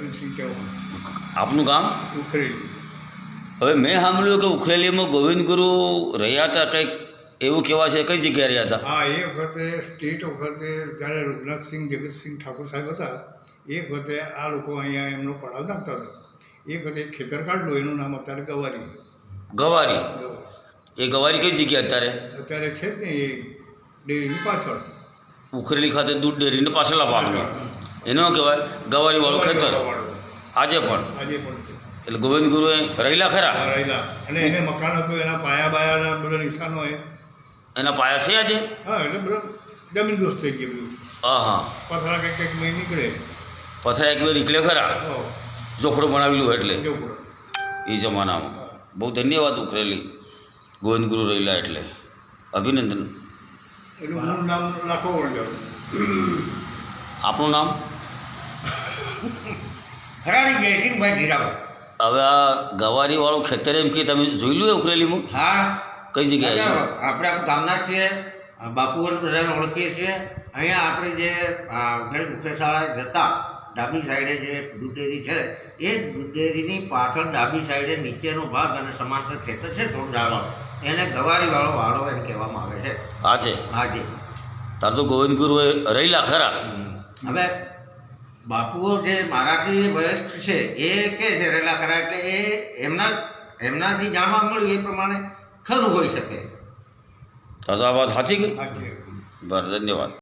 અર્જુનસિંહ ચૌહાણ, આપનું ગામ? ઉખરેલી. હવે મેં સાંભળ્યું કે ઉખરેલીમાં ગોવિંદ ગુરુ રહ્યા હતા, કંઈક એવું કહેવાય છે. કઈ જગ્યાએ રહ્યા હતા? હા, એ વખતે સ્ટેટ વખતે જ્યારે રઘુનાથસિંહ જગતસિંહ ઠાકોર સાહેબ હતા એ વખતે આ લોકો અહીંયા એમનો પડાવ નાખતા હતા. એ વખતે ખેતર કાઢલું, એનું નામ અત્યારે ગવારી. ગવારી. ગવારી એ ગવારી કઈ જગ્યાએ અત્યારે? અત્યારે છે જ ને એ ડેરીની પાછળ, ઉખરેલી ખાતે દૂધ ડેરીને પાછળના ભાગમાં એનો કહેવાય ગવારીવાળું ખેતર. આજે પણ? આજે પણ છે. એટલે ગોવિંદ ગુરુએ રહેલા ખરા? હા, રહેલા. અને એને મકાન હતું, એના પાયા બાયાના બધા નિશાનો એ. એના પાયા છે આજે? હા, એટલે બધા જમીન દોસ્ત થઈ ગયું બધું. હા હા. પથરા કંઈક કંઈક મહી નીકળે. પથરા એક બે નીકળે ખરા, હા, ઝોપડું બનાવેલું એટલે જવું પડે. એ જમાનામાં. બહુ ધન્યવાદ ઉખરેલી ગોવિંદ ગુરુ રહેલા એટલે અભિનંદન. એનું મૂળ નામ લાખો વળગાડું. આપનું નામ? ખરાડી જયસિંહભાઈ ધીરાભાઈ. હવે આ ગવારીવાળું ખેતર એમ કે તમે જોયેલું એ ઉખરેલીમાં? હા, કઈ જગ્યાએ? આપણે ગામના જ છીએ, બાપુઓને બધાને ઓળખીએ છીએ. અહીંયા આપણે જે ગણેશ મુખ્ય શાળાએ જતા ડાબી સાઈડે જે દૂધ ડેરી છે એ દૂધ ડેરીની પાછળ ડાબી સાઈડે નીચેનો ભાગ અને સમાંતર ખેતર છે થોડું ડાળો, એને ગવારીવાળો વાળો એમ કહેવામાં આવે છે. હા છે. હાજી. તાર તો ગોવિંદ ગુરુએ રહેલા ખરા. હવે બાપુઓ જે મારાથી વયસ્ક છે એ કે છે રહેલા ખરા, એટલે એ એમનાથી જાણવા મળ્યું એ પ્રમાણે ખરું હોઈ શકે. તાર તો આ વાત સાચી ગઈ. સાચી. બરાબર, ધન્યવાદ.